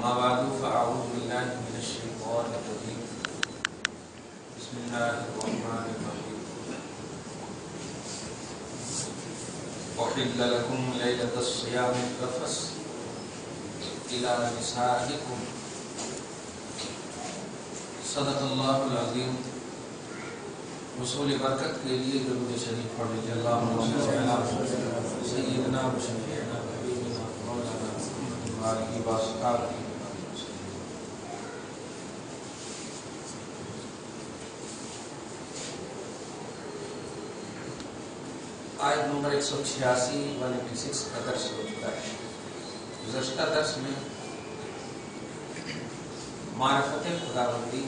أما بعد فأعوذ بالله من الشيطان الرجيم بسم الله الرحمن الرحيم أحل لكم ليلة الصيام الرفث إلى نسائكم صدق اللہ العظیم. وصول برکت کے لیے درود شریف پڑھ لیجیے. اللہم صل علی سیدنا و شفیعنا حبیبنا مولانا محمد وآلہ وصحبہ. آیت نمبر 186 186 کا درس ہو چکا ہے. گزشتہ درس میں معرفت خداوندی،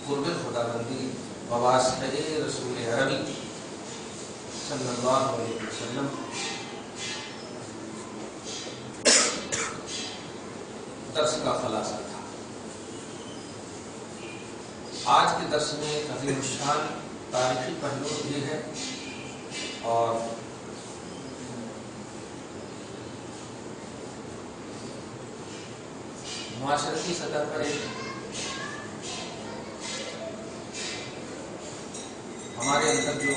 قرب خداوندی وواسطہ رسول عربی صلی اللہ علیہ وسلم درس کا خلاصہ تھا. آج کے درس میں ایک عظیم الشان تاریخی پہلو بھی ہے اور معاشرتی سطح پر ایک ہمارے اندر جو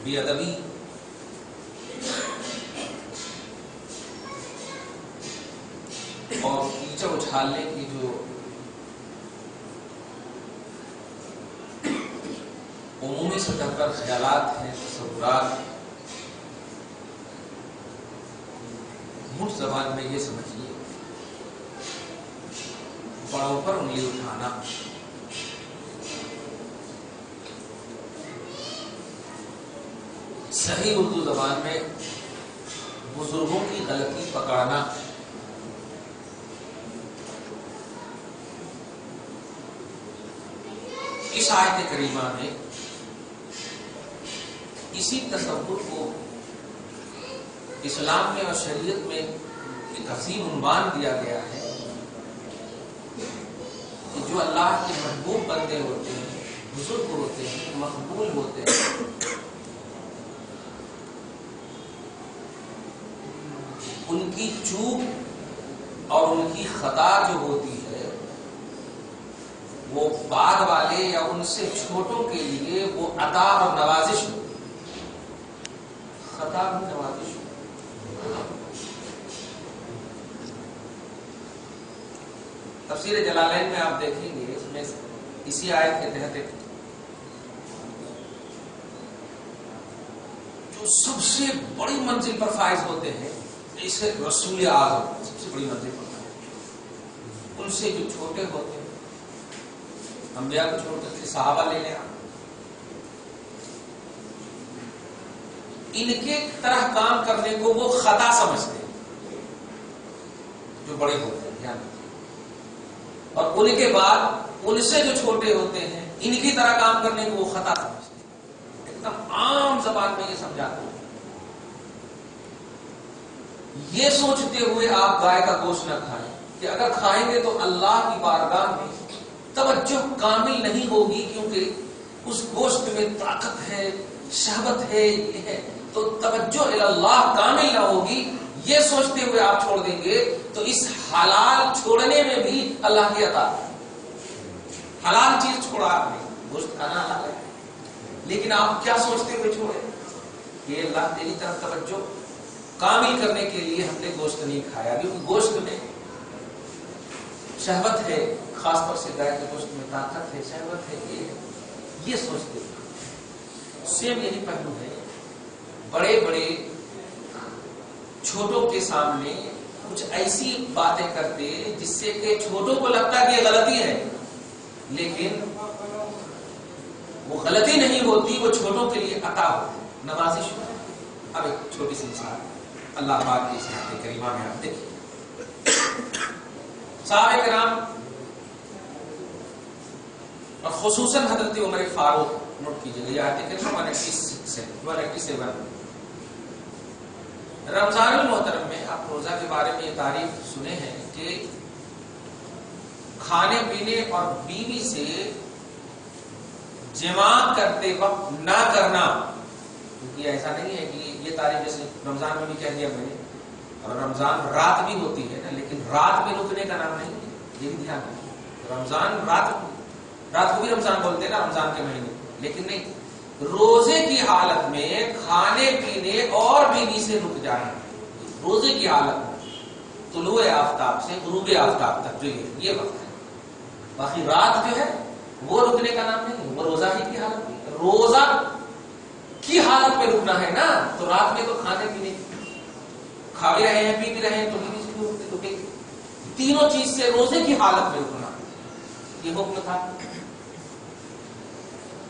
بے ادبی اور کیچڑ اچھالنے کی جو عمومی سطح پر خیالات ہیں، تصورات، مٹھ زبان میں یہ سمجھیے بڑوں پر انگلی اٹھانا، صحیح اردو زبان میں بزرگوں کی غلطی پکڑنا، اس آیت کریمہ میں اسی تصور کو اسلام میں اور شریعت میں ایک عظیم عنوان دیا گیا ہے کہ جو اللہ کے محبوب بندے ہوتے ہیں، بزرگ ہوتے ہیں، مقبول ہوتے ہیں، ان کی چوک اور ان کی خطا جو ہوتی ہے وہ بعد والے یا ان سے چھوٹوں کے لیے وہ عطا اور نوازش ہو. خطا بھی نوازش ہو. تفسیر جلالین میں آپ دیکھیں گے، اس میں اسی آیت کے تحت جو سب سے بڑی منزل پر فائز ہوتے ہیں، اسے رسول اعظم سب سے بڑی منزل پر فائز، ان سے جو چھوٹے ہوتے ہیں، انبیاء کو چھوڑ کر کے صحابہ لے لیں، ان کے طرح کام کرنے کو وہ خطا سمجھتے ہیں جو بڑے ہوتے ہیں، دھیان رکھیں. اور ان کے بعد ان سے جو چھوٹے ہوتے ہیں ان کی طرح کام کرنے کو وہ خطا سمجھتے ہیں. ایک دم عام زبان میں یہ سمجھاتے ہیں. یہ سوچتے ہوئے آپ گائے کا گوشت نہ کھائیں کہ اگر کھائیں گے تو اللہ کی بارگاہ میں توجہ کامل نہیں ہوگی، کیونکہ اس گوشت میں طاقت ہے، شہوت ہے، یہ ہے، تو توجہ اللہ کامل نہ ہوگی. یہ سوچتے ہوئے آپ چھوڑ دیں گے تو اس حلال چھوڑنے میں بھی اللہ کی عطا ہے. حلال چیز چھوڑا آپ نے، گوشت کھانا حلال ہے، لیکن آپ کیا سوچتے ہوئے چھوڑے کہ اللہ تیری طرف توجہ کامل کرنے کے لیے ہم نے گوشت نہیں کھایا، کیونکہ گوشت میں شہوت ہے، خاص طور سے گائے کے گوشت میں طاقت ہے، شہوت ہے، یہ سوچتے ہیں. سیم یہی پہلو ہے. بڑے بڑے چھوٹوں کے سامنے کچھ ایسی باتیں کرتے جس سے کہ چھوٹوں کو لگتا ہے کہ یہ غلطی ہے، لیکن وہ غلطی نہیں ہوتی، وہ چھوٹوں کے لیے عطا ہوتی، نوازش ہوتی. اب ایک چھوٹی سی مثال اللہ پاک کی اس آیت کریمہ میں آپ دیکھیں. صحابہ کرام اور خصوصاً حضرت عمر فاروق، نوٹ کیجیے یہ آیت کریمہ 187 رمضان المحترم میں آپ روزہ کے بارے میں یہ تعریف سنے ہیں کہ کھانے پینے اور بیوی سے جماع کرتے وقت نہ کرنا، کیونکہ ایسا نہیں ہے کہ یہ تعریف جیسے رمضان میں بھی کہہ دیا میں نے اور رمضان رات بھی ہوتی ہے نا، لیکن رات میں رکنے کا نام نہیں ہے، یہ بھی دھیان رکھیں۔ رمضان رات کو بھی رمضان بولتے ہیں نا، رمضان کے مہینے، لیکن نہیں، روزے کی حالت میں کھانے پینے اور بیوی سے رک جانا، روزے کی حالت میں طلوع آفتاب سے غروب آفتاب تک جو یہ وقت ہے، باقی رات جو ہے وہ رکنے کا نام نہیں، وہ روزہ ہی کی حالت میں، روزہ کی حالت میں رکنا ہے نا، تو رات میں تو کھانے پینے کھا بھی رہے ہیں پی بھی رہے ہیں تو بیوی سے بھی رکے، تینوں چیز سے روزے کی حالت میں رکنا، یہ حکم تھا۔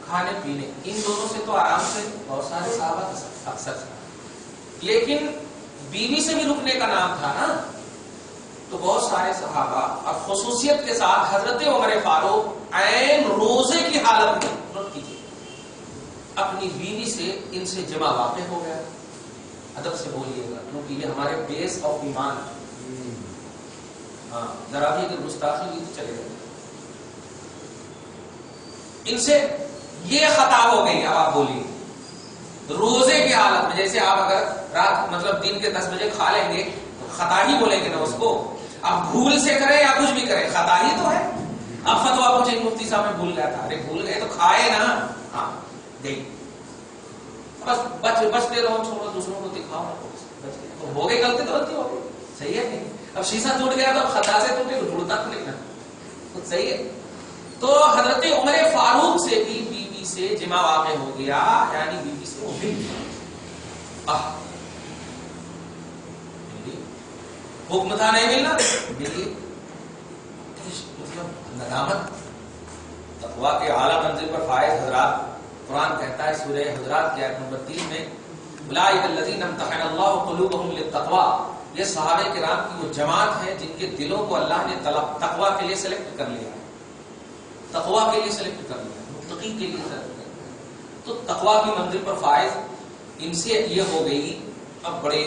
کھانے پینے ان دونوں سے تو آرام سے بہت سارے صحابہ اکثر، لیکن بیوی سے بھی رکنے کا نام تھا نا، تو بہت سارے صحابہ اور خصوصیت کے ساتھ حضرت عمر فاروق عین روزے کی حالت میں نوٹ کیجیے اپنی بیوی سے ان سے جمع واقع ہو گیا۔ ادب سے بولیے گا کیونکہ یہ ہمارے بیس آف ایمان ہے۔ ہاں ذرا بھی اگر گستاخی ہوئی تو چلے گئے، ان سے یہ خطا ہو گئی۔ اب آپ بولیے روزے کی حالت میں، جیسے آپ اگر رات مطلب دن کے 10 بجے کھا لیں گے تو خطا ہی بولیں گے نا اس کو، اب بھول سے کریں یا کچھ بھی کریں خطا ہی تو ہے۔ اب فتوا پوچھے مفتی صاحب میں بھول گیا تھا، ارے بھول گئے تو کھائے نا، ہاں گئی، بس بچتے رہو، چھوڑو دوسروں کو دکھاؤ، بچ گئے تو ہو گئی، غلطی تو غلطی ہو گئی، صحیح ہے نہیں؟ اب شیشہ ٹوٹ گیا تو اب خطا سے ٹوٹے تو ٹوٹتا تو نہیں نا، صحیح ہے۔ تو حضرت عمر فاروق سے بھی بیوی سے جمع واقع ہو گیا، یعنی بیوی سے وہ مل گیا۔ حکم تھا نہیں ملنا، ملی، مطلب ندامت، تقویٰ کے اعلیٰ منزل پر فائز حضرات۔ قرآن کہتا ہے سورہ حجرات کی آیت نمبر 3 میں، اولئک الذین امتحن اللہ قلوبہم للتقویٰ، یہ صحابہ کرام کی وہ جماعت ہے جن کے دلوں کو اللہ نے تقویٰ کے لیے سلیکٹ کر لیا، تقویٰ کے لیے سلیکٹ کر لیا، متقی کے لیے سلیکٹ کر لیا، تو تقویٰ کی منزل پر فائز ان سے یہ ہو گئی۔ اب بڑے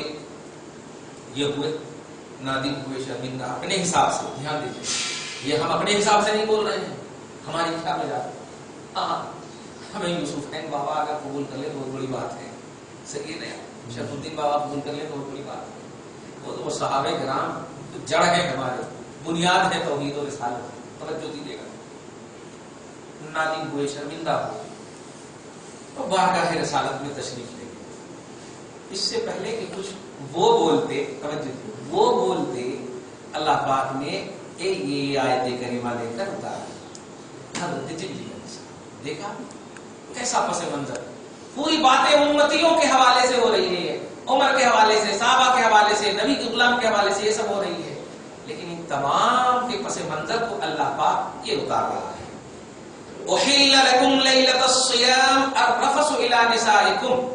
یہ ہوئے، نادم ہوئے، شرمندہ، اپنے حساب سے، دھیان دیجیے یہ ہم اپنے حساب سے نہیں بول رہے ہیں، ہماری کیا میں جاتے ہاں ہمیں یوسف بابا اگر قبول کر لے تو بہت بڑی بات ہے، صحیح ہے نا، شرف الدین بابا قبول کر لے تو بہت بڑی بات ہے، وہ تو صحابہ کرام جڑ ہے، ہمارے بنیاد ہے توحید و رسالت، توجہ دیجیے گا۔ نادم ہوئے، شرمندہ ہوئے، تو بارگاہ رسالت میں تشریف لے گئے۔ اس سے پہلے کہ کچھ وہ بولتے، توجہ وہ بولتے، اللہ پاک نے یہ آیت کریمہ لے کر اتارا، حضرت جبریل دیکھا کیسا پس منظر، پوری باتیں امتیوں کے حوالے سے ہو رہی ہے، عمر کے حوالے سے، صحابہ کے حوالے سے، نبی کے غلام کے حوالے سے، یہ سب ہو رہی ہے، لیکن ان تمام کے پس منظر کو اللہ پاک یہ اتار رہا ہے۔ احل لکم لیلۃ الصیام الرفث الی نسائکم،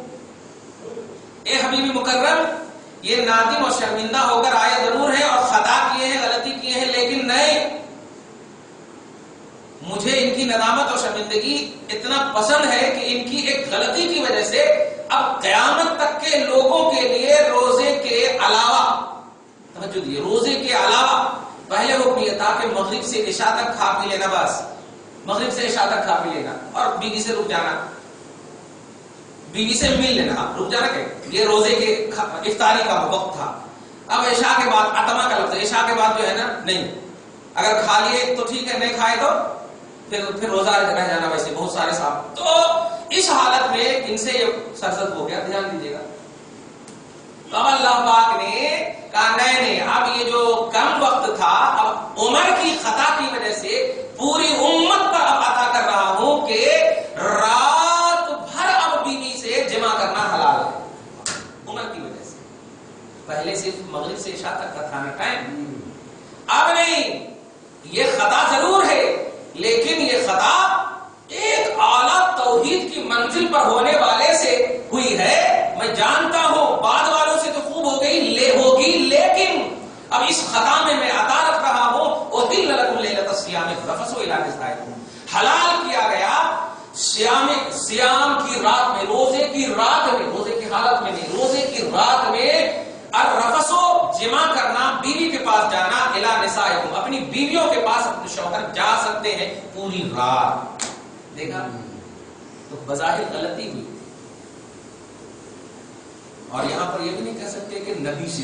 اے حبیب مکرم یہ نادم اور شرمندہ ہو کر آئے ضرور ہیں اور خطا کیے ہیں، غلطی کیے ہیں، لیکن نہیں، مجھے ان کی ندامت اور شرمندگی اتنا پسند ہے کہ ان کی ایک غلطی کی وجہ سے اب قیامت تک کے لوگوں کے لیے روزے کے علاوہ، توجہ دیجیے، روزے کے علاوہ پہلے حکم یہ تھا کہ مغرب سے عشاء تک کھا پی لینا، بس مغرب سے عشاء تک کھا پی لینا اور بیوی سے رک جانا، بیوی سے مل لینا، رک جانا کہ یہ روزے کے افطاری کا وقت تھا۔ اب عشاء کے بعد اتما کا لفظ، عشاء کے بعد جو ہے نا نہیں، اگر کھا لیے تو ٹھیک ہے، نہیں کھائے تو پھر روزہ رہ جانا، ویسے بہت سارے صاحب۔ تو اس حالت میں ان سے یہ سرزد ہو گیا، دھیان دیجیے گا۔ تو اب اللہ پاک نے کہا نہیں، اب یہ جو کم وقت تھا اب عمر کی خطا کی وجہ سے پوری امت پر اب عطا کر رہا ہوں کہ رات بھر اب بیوی سے جمع کرنا حلال ہے، عمر کی وجہ سے۔ پہلے صرف مغرب سے عشاء تک کا تھا نا ٹائم، اب نہیں، یہ خطا ضرور ہے لیکن یہ خطا ایک اعلیٰ توحید کی منزل پر ہونے والے سے ہوئی ہے۔ میں جانتا ہوں بعد والوں سے تو خوب ہوگی، لیکن اب اس خطا میں عطا رکھ رہا ہوں، احل لکم لیلۃ الصیام الرفث الی نسائکم، حلال کیا گیا سیام کی رات میں، روزے کی رات میں، روزے کی حالت میں نہیں، روزے کی رات میں الرفث جمع کرنا، بیوی کے پاس جانا، الی نسائکم، اپنی بیویوں کے پاس اپنے شوہر جا سکتے ہیں پوری رات۔ دیکھا تو بظاہر غلطی ہوئی، اور یہاں پر یہ بھی نہیں کہہ سکتے کہ نبی سے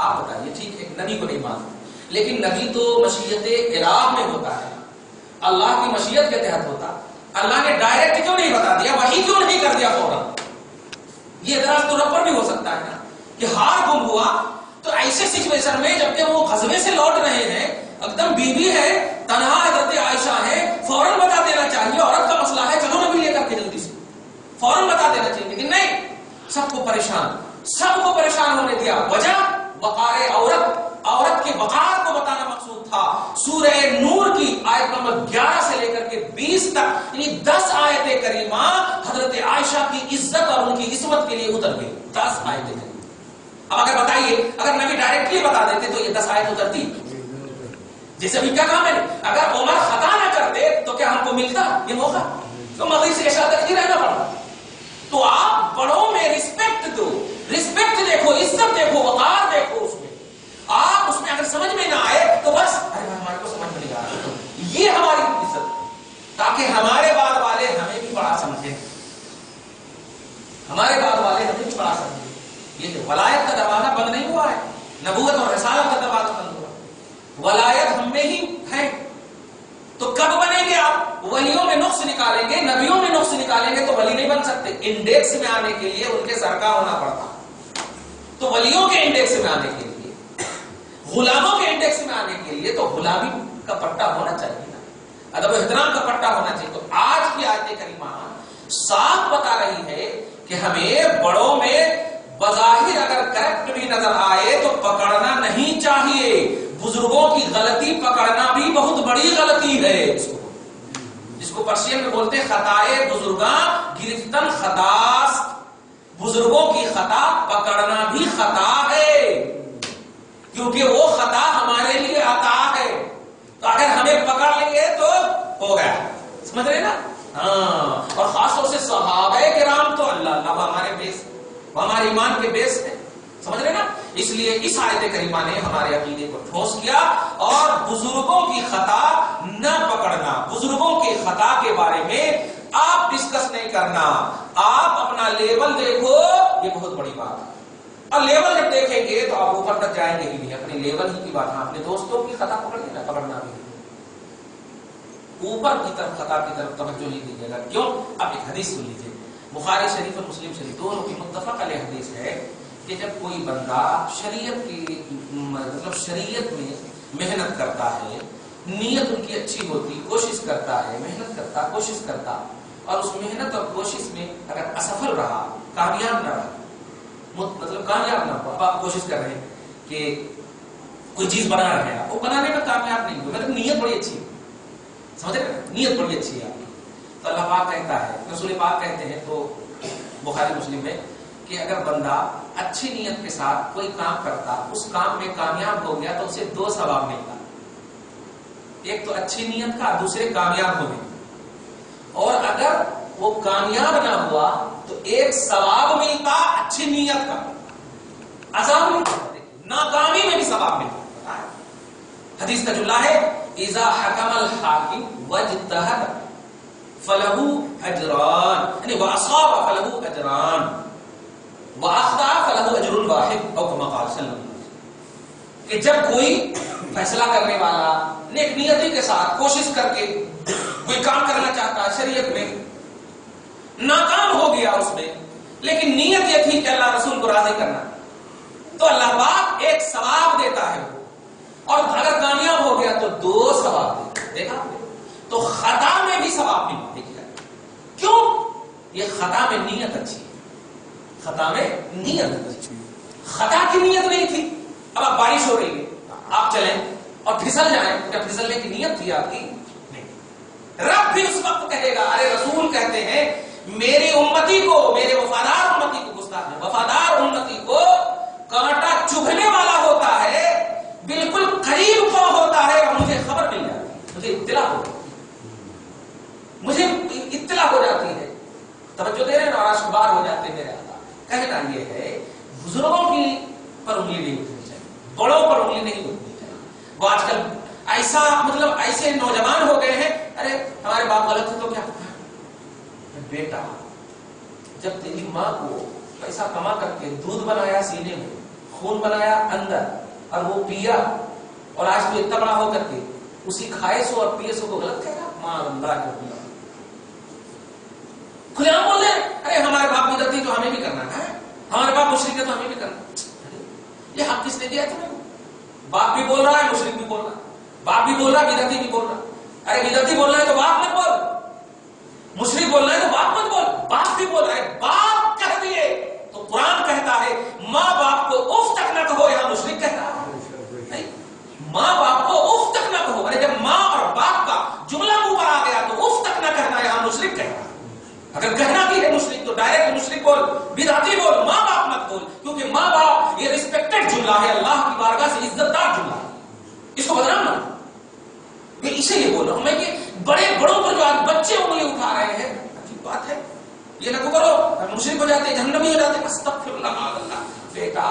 آپ بتائیے، ٹھیک ہے نبی کو نہیں مانتے، لیکن نبی تو مشیت الہ میں ہوتا ہے، اللہ کی مشیت کے تحت ہوتا، اللہ نے ڈائریکٹ کیوں نہیں بتا دیا، وحی کیوں نہیں کر دیا فوراً؟ یہ اعتراض تو رب پر بھی ہو سکتا ہے نا کہ ہار گم ہوا تو ایسے سچویشن میں جبکہ وہ غزوے سے لوٹ رہے ہیں، ایک دم بیوی ہے، تنہا حضرت عائشہ ہے، فوراً بتا دینا چاہیے، عورت کا مسئلہ ہے، چلو نبی لے کر کے جلدی سے فوراً بتا دینا چاہیے، لیکن نہیں، سب کو پریشان ہونے دیا۔ وجہ وقار عورت کے وقار کو بتانا مقصود تھا۔ سورہ نور کی آیت نمبر 11 سے لے کر کے 20 تک یعنی 10 آیتیں کریمہ حضرت عائشہ کی عزت اور ان کی عصمت کے لیے اتر گئی، 10 آیتیں کریمہ۔ اب اگر بتائیے، اگر نبی ڈائریکٹلی بتا دیتے تو یہ 10 آیت اترتی؟ جیسے ابھی کیا کام ہے، اگر عمر خطا نہ کرتے تو کیا ہم کو ملتا یہ موقع؟ تو مغرب سے عشاء تک ہی رہنا پڑتا۔ تو آپ بڑوں میں رسپیکٹ دو، رسپیکٹ دیکھو، عزت دیکھو، وقار دیکھو اس میں۔ آپ اس میں اگر سمجھ میں نہ آئے تو بس ارے ہمارے کو سمجھ میں نہیں آ رہا، یہ ہماری عزت، تاکہ ہمارے بعد والے ہمیں بھی بڑا سمجھیں، ہمارے بعد والے ہمیں بھی بڑا سمجھیں۔ یہ جو ولایت کا دروازہ بند نہیں ہوا ہے، نبوت اور رسالت کا دروازہ بند ہوا، ولایت ہم میں ہی ہے۔ تو کب بنیں گے آپ؟ ولیوں میں نقص نکالیں گے، نبیوں میں نقص نکالیں گے تو ولی نہیں بن سکتے۔ انڈیکس میں آنے کے لیے ان کے سر کا ہونا پڑتا، تو ولیوں کے انڈیکس میں آنے کے لیے، غلاموں کے انڈیکس میں آنے کے لیے تو غلامی کا پٹا ہونا چاہیے نا، ادب و احترام کا پٹا ہونا چاہیے۔ تو آج کی آیت کریمہ صاف بتا رہی ہے کہ ہمیں بڑوں میں بظاہر اگر کریکٹ بھی نظر آئے تو پکڑنا نہیں چاہیے، بزرگوں کی غلطی پکڑنا بھی بہت بڑی غلطی ہے، جس کو پرشین میں بولتے ہیں خطائے بزرگاں گرفتن خطاست، بزرگوں کی خطا پکڑنا بھی خطا ہے، کیونکہ وہ خطا ہمارے لیے عطا ہے، تو اگر ہمیں پکڑ لیں گے تو ہو گیا، سمجھ رہے نا؟ ہاں، اور خاص طور سے صحابہ کرام تو اللہ وہ ہمارے بیس، وہ ہمارے ایمان کے بیس ہے، سمجھ رہے نا؟ اس لیے اس آیت کریمہ نے ہمارے عقیدے کو ٹھوس کیا، اور بزرگوں کی خطا نہ پکڑنا، بزرگوں کی خطا کے بارے میں آپ ڈسکس نہیں کرنا، آپ اپنا لیول دیکھو، یہ بہت بڑی بات ہے۔ اور لیول جب دیکھیں گے تو آپ اوپر تک جائیں گے ہی نہیں، اپنے لیول ہی کی بات ہے، اپنے دوستوں کی خطا پکڑ لینا، پکڑنا بھی اوپر کی طرف خطا کی طرف توجہ نہیں دیجیے گا۔ کیوں؟ اب ایک حدیث سن لیجیے، بخاری شریف اور مسلم شریف دونوں کی متفق علیہ حدیث ہے کہ جب کوئی بندہ شریعت کی مطلب شریعت میں محنت کرتا ہے، نیت ان کی اچھی ہوتی، کوشش کرتا ہے، محنت کرتا، کوشش کرتا، اور اس محنت اور کوشش میں اگر اسفل رہا، کامیاب نہ رہا، مطلب کامیاب نہ ہوا، اب آپ کوشش کر رہے ہیں کہ کوئی چیز بنا رہے ہیں، وہ بنانے میں کامیاب نہیں ہوئی، مطلب نیت بڑی اچھی ہے، سمجھ رہے ہیں؟ نیت بڑی اچھی ہے آپ کی، تو اللہ پاک کہتا ہے، رسول پاک کہتے ہیں تو بخاری مسلم میں کہ اگر بندہ اچھی نیت کے ساتھ کوئی کام کرتا، اس کام میں کامیاب ہو گیا تو اسے 2 ثواب ملتا، ایک تو اچھی نیت کا، دوسرے کامیاب ہونے، اور اگر وہ کامیاب نہ ہوا تو ایک ثواب ملتا اچھی نیت کا، عذاب ملتا، ناکامی میں بھی ثواب ملتا۔ حدیث کا جملہ ہے اذا حکم الحاکم واجتہد فلہ اجران، یعنی واصاب فلہ اجران واخطا فلہ اجر واحد، او کما قال صلی اللہ علیہ وسلم، کہ جب کوئی فیصلہ کرنے والا نیک نیتی کے ساتھ کوشش کر کے کوئی کام کرنا چاہتا ہے شریعت میں، ناکام ہو گیا اس میں، لیکن نیت یہ تھی کہ اللہ رسول کو راضی کرنا، تو اللہ پاک ایک ثواب دیتا ہے، اور اگر کامیاب ہو گیا تو 2 ثواب دیتا ہے۔ دیکھا تو خطا میں بھی ثواب ملتا، دیکھیے کیوں؟ یہ خطا میں نیت اچھی ہے، خطا میں نیت اچھی ہے، خطا کی نیت نہیں تھی، اب آپ بارش ہو رہی ہے، آپ چلیں اور پھسل جائیں، کیا پھسلنے کی نیت تھی آپ کی؟ نہیں۔ رب بھی اس وقت کہے گا، ارے رسول کہتے ہیں میری امتی کو، میرے وفادار امتی کو، گستاخ ہے، وفادار امتی کو کانٹا چبھنے والا ہوتا ہے، بالکل قریب کو ہوتا ہے، اور مجھے خبر مل جاتی ہے، مجھے اطلاع ہو جاتی ہے، توجہ دے رہے ہیں، اور آشکار ہو جاتے ہیں میرے آقا۔ کہنا یہ ہے بزرگوں کی پر انگلی نہیں اٹھنی چاہیے، بڑوں پر انگلی نہیں اٹھنی چاہیے۔ وہ آج کل ایسا مطلب ایسے نوجوان ہو گئے ہیں، ارے ہمارے باپ غلط تھے تو کیا؟ بیٹا جب تیری ماں کو پیسہ کما کر کے دودھ بنایا سینے میں، خون بنایا اندر اور وہ پیا، اور آج تو اتنا بڑا ہو کر کے اسی کھائے سو اور پیے سو کو غلط کہے گا؟ ماں اللہ کے کھلے عام بول رہے ہیں ارے ہمارے باپ بدعتی تو ہمیں بھی کرنا ہے، ہمارے باپ مشرک ہے تو ہمیں بھی کرنا۔ یہ حق کس نے دیا تمہیں؟ باپ بھی بول رہا ہے، مشرک بھی بول رہا ہے، باپ بھی بول رہا ہے، بدعتی بھی بول رہا ہے۔ ارے بدعتی بول رہا ہے تو باپ مت بول، مشرک بول رہا ہے تو باپ مت بول، باپ بھی بول رہا ہے، باپ کہہ دیے تو قرآن کہتا ہے ماں باپ کو اف تک نہ کہو، یہاں مشرک کہتا ہے نہیں، ماں باپ کو اف تک نہ کہو۔ ارے جب ماں اور باپ کا جملہ منہ پر آ گیا تو اف تک نہ کہنا، یہاں مشرک کہتا ہے۔ اگر کہنا بھی ہے مشرک تو ڈائریکٹ مشرک بول، بدعتی بول، ماں باپ مت بول، کیونکہ ماں باپ یہ ریسپیکٹڈ جملہ ہے، اللہ کی بارگاہ سے عزت دار جملہ ہے، اس کو بدنام نہ کرو۔ میں اسے یہ بول رہا ہوں میں کہ بڑے بڑوں پر جو آج بچے انگلی اٹھا رہے ہیں، عجیب بات ہے، یہ نہ کرو مشرک ہو جاتے، جہنمی ہو جاتے، استغفر اللہ معاذ اللہ۔ بیٹا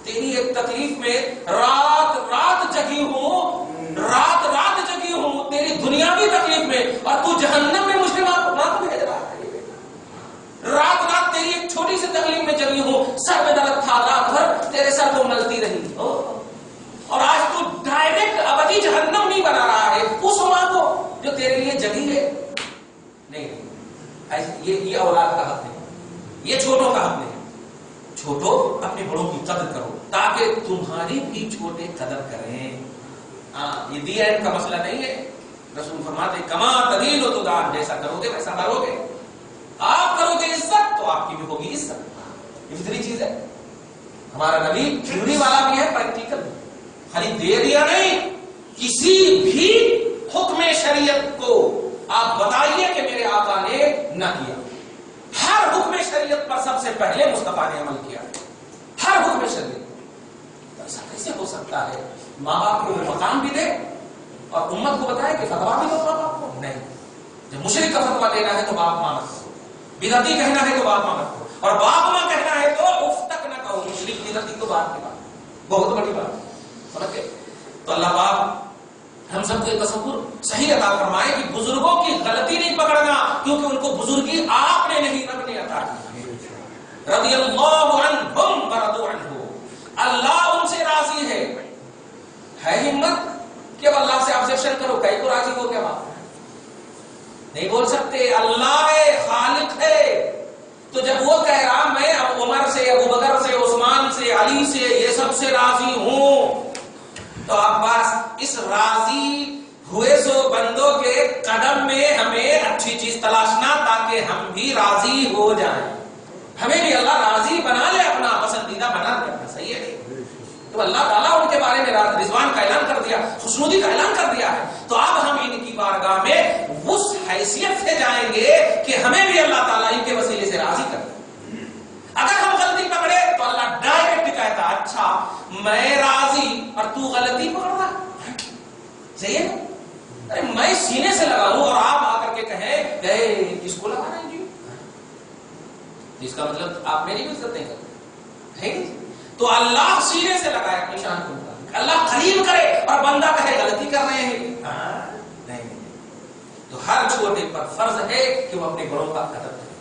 تیری ایک تکلیف میں رات رات جگی ہوں، رات رات جگی ہوں تیری دنیاوی تکلیف میں، اور تو جہنم میں مجھے ماں کو بھیج رہا ہے۔ رات رات تیری ایک چھوٹی سی تکلیف میں جگی ہوں، سر میں درد تھا، رات بھر تیرے سر کو ملتی رہی، اور آج تو ڈائریکٹ ابدی جہنم نہیں بنا رہا ہے اس ماں کو جو تیرے لیے جگی ہے۔ نہیں، یہ اولاد کا حق نہیں، یہ چھوٹوں کا حق نہیں۔ چھوٹوں اپنے بڑوں کی قدر کرو تاکہ تمہاری بھی چھوٹے قدر کریں۔ ہاں، یہ دی اینڈ کا مسئلہ نہیں ہے۔ رسول فرماتے کما تدین و تدان، جیسا کرو گے ویسا کرو گے، آپ کرو گے عزت تو آپ کی بھی ہوگی عزت، یہ فطری چیز ہے۔ ہمارا نبی تھیوری والا بھی ہے، پریکٹیکل بھی، خالی دے دیا نہیں، کسی بھی حکم شریعت کو آپ بتائیے کہ میرے آقا نے نہ کیا، ہر حکم شریعت پر سب سے پہلے مصطفیٰ نے عمل کیا، ہر حکم شریعت۔ ایسا کیسے ہو سکتا ہے ماں باپ کو مقام بھی دے اور امت کو بتائے کہ فتوا بھی دو ماں باپ کو؟ نہیں، جب مشرک کا فتوا دینا ہے تو باپ ماں مت کرو، بدعتی کہنا ہے تو باپ ماں مت کرو، اور باپ ماں کہنا ہے تو اف تک نہ کہو، مشرک بدعتی تو بات کی بات، بہت بڑی بات سمجھ گئے؟ تو اللہ پاک ہم سب کو تصور صحیح عطا فرمائے کہ بزرگوں کی غلطی نہیں پکڑنا، کیونکہ ان کو بزرگی آپ نے نہیں رب نے عطا کی۔ رضی اللہ عنہم ورضوا عنہ، اللہ ان سے راضی ہے۔ ہے ہمت کہ اب اللہ سے آبجیکشن کرو، کہیں کو راضی ہو کیا بات نہیں بول سکتے، اللہ ہے، خالق ہے۔ تو جب وہ کہہ رہا میں اب عمر سے، ابو بکر سے، عثمان سے، علی سے، یہ سب سے راضی ہوں، تو عباس اس راضی ہوئے سو بندوں کے قدم میں ہمیں اچھی چیز تلاشنا تاکہ ہم بھی راضی ہو جائیں، ہمیں بھی اللہ راضی بنا لے، اپنا پسندیدہ بنا لے اپنا، صحیح ہے؟ تو اللہ تعالیٰ ان کے بارے میں رضوان کا اعلان کر دیا، خوشنودی کا اعلان کر دیا ہے، تو اب ہم ان کی بارگاہ میں اس حیثیت سے جائیں گے کہ ہمیں بھی اللہ تعالیٰ ان کے وسیلے سے راضی کر دے۔ اگر ہم غلطی پکڑے تو اللہ ڈائریکٹ کہتا اچھا میں راضی اور تو غلطی پکڑ رہا، صحیح ہے؟ ارے میں سینے سے لگاؤں اور آپ آ کر کے کہیں کس کو لگانا ہے جی، اس کا مطلب آپ میری بھی عزت نہیں کرتے، تو اللہ سینے سے لگائے اپنی شان کو، اللہ قریب کرے اور بندہ کہے غلطی کر رہے ہیں، نہیں، تو ہر چھوٹے پر فرض ہے کہ وہ اپنے بڑوں کا قدر کرے۔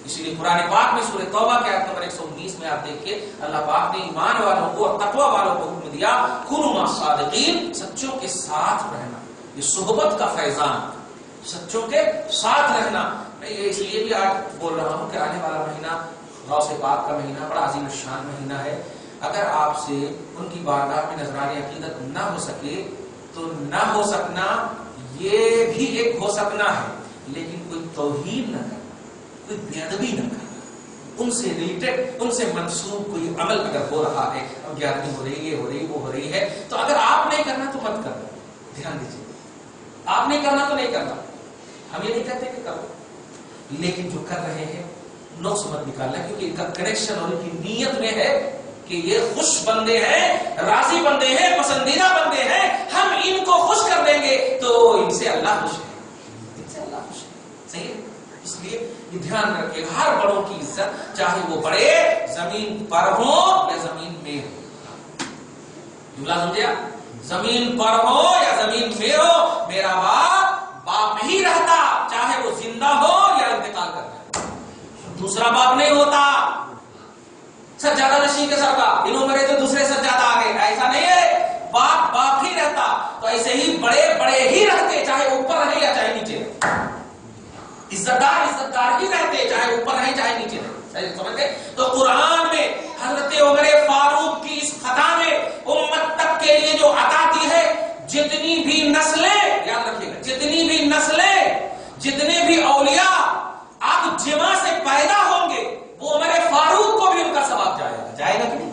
اسی لیے قرآن پاک میں سورہ توبہ کے آیت نمبر 119 میں آپ دیکھیے اللہ پاک نے ایمان والوں کو اور تقوی والوں کو حکم دیا کونوا مع الصادقین، سچوں کے ساتھ رہنا، یہ صحبت کا فیضان، سچوں کے ساتھ رہنا۔ میں یہ اس لیے بھی آج بول رہا ہوں کہ آنے والا مہینہ غوث پاک کا مہینہ بڑا عظیم الشان مہینہ ہے، اگر آپ سے ان کی بارگاہ میں نذرانِ عقیدت نہ ہو سکے تو نہ ہو سکنا یہ بھی ایک ہو سکنا ہے، لیکن کوئی توہین نہ کرنا، کوئی بے ادبی نہ کرنا، ان سے ریلیٹڈ ان سے منسوب کوئی عمل اگر ہو رہا ہے، اب گیارہویں ہو رہی ہے، ہو رہی وہ ہو رہی ہے، تو اگر آپ نہیں کرنا تو مت کرنا، دھیان دیجیے، آپ نہیں کرنا تو نہیں کرنا، ہم یہ نہیں کہتے کہ کرو، لیکن جو کر رہے ہیں نقص مت نکالنا، کیونکہ ان کا کنیکشن اور ان کی نیت میں ہے کہ یہ خوش بندے ہیں، راضی بندے ہیں، پسندیدہ بندے ہیں، ہم ان کو خوش کر دیں گے تو ان سے اللہ خوش ہے، ان سے اللہ خوش ہے، صحیح ہے؟ اس لیے یہ دھیان رکھے ہر بڑوں کی عزت، چاہے وہ بڑے زمین پر ہوں یا زمین میں ہو، جملہ سمجھے؟ زمین پر ہو یا زمین میں ہو، میرا باپ ہی رہتا، چاہے وہ زندہ ہو یا انتقال کر جائے، دوسرا باپ نہیں ہوتا، سجادہ نشین کے سر کا انہوں مرے تو دوسرے سجادہ آگے، ایسا نہیں ہے، باپ باپ ہی رہتا تو ایسے ہی بڑے بڑے ہی رہتے، چاہے اوپر رہے یا چاہے نیچے رہے، عزت دار ہی رہتے، چاہے اوپر رہے چاہے نیچے رہے، سمجھتے؟ تو قرآن میں حضرت عمر فاروق کی اس خطا میں امت تک کے لیے جو عطا دی ہے، جتنی بھی نسلیں، یاد رکھیے گا، جتنی بھی نسلیں، جتنے بھی اولیاء اب جمع سے پیدا ہوں گے، وہ عمر فاروق کو بھی ان کا ثواب جائے گا، جائے گا کہ نہیں؟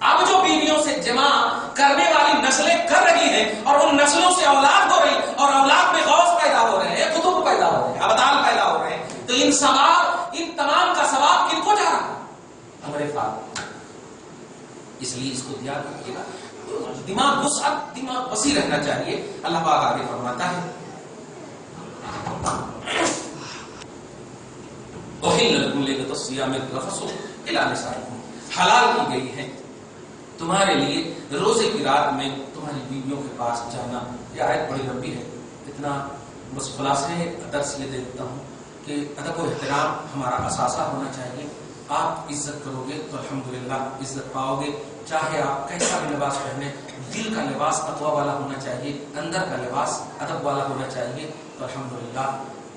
اب جو بیویوں سے جمع کرنے والی نسلیں کر رہی ہیں اور ان نسلوں سے اولاد ہو رہی اور اولاد میں غوث پیدا ہو رہے ہیں، قطب پیدا ہو رہے ہیں، ابدال پیدا ہو رہے ہیں، تو ان تمام کا ثواب کن کو جا رہا ہے؟ عمر فاروق۔ اس لیے اس کو یاد رکھیے گا، دماغ وسعت، دماغ وسیع رہنا چاہیے۔ اللہ پاک آگے فرماتا ہے احل لکم لیلۃ الصیام الرفث الی نسائکم، حلال کی گئی ہے تمہارے لیے روزے کی رات میں تمہاری بیویوں کے پاس جانا۔ یہ آیت بڑی لمبی ہے، اتنا بس خلاصے درس یہ دیتا ہوں کہ ادب و احترام ہمارا اثاثہ ہونا چاہیے۔ آپ عزت کرو گے تو الحمدللہ عزت پاؤ گے، چاہے آپ کیسا بھی لباس پہنے، دل کا لباس تقویٰ والا ہونا چاہیے، اندر کا لباس ادب والا ہونا چاہیے، تو الحمدللہ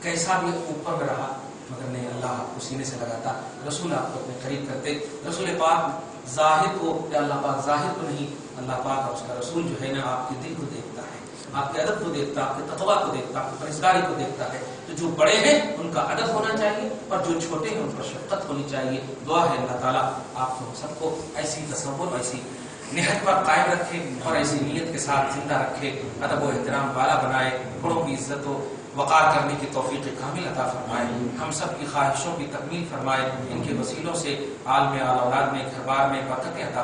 کیسا بھی اوپر میں رہا مگر نہیں، اللہ آپ کو سینے سے لگاتا، رسول آپ کو اپنے قریب کرتے۔ رسول پاک ظاہر کو یا اللہ پاک ظاہر کو نہیں، اللہ پاک اور اس کا رسول جو ہے نا آپ کے دل کو دیکھتا ہے، آپ کے ادب کو دیکھتا، آپ کے تقویٰ کو دیکھتا، آپ کی پرہیزگاری کو دیکھتا ہے۔ تو جو بڑے ہیں ان کا ادب ہونا چاہیے اور جو چھوٹے ہیں ان پر شفقت ہونی چاہیے۔ دعا ہے اللہ تعالیٰ آپ کو سب کو ایسی تصور، ایسی نہج پر قائم رکھے اور ایسی نیت کے ساتھ زندہ رکھے، ادب و احترام والا بنائے، بڑوں کی عزت و وقار کرنے کی توفیق کامل عطا فرمائے، ہم سب کی خواہشوں کی تکمیل فرمائے، ان کے وسیلوں سے عالم اولاد میں، گھر بار میں برکتیں عطا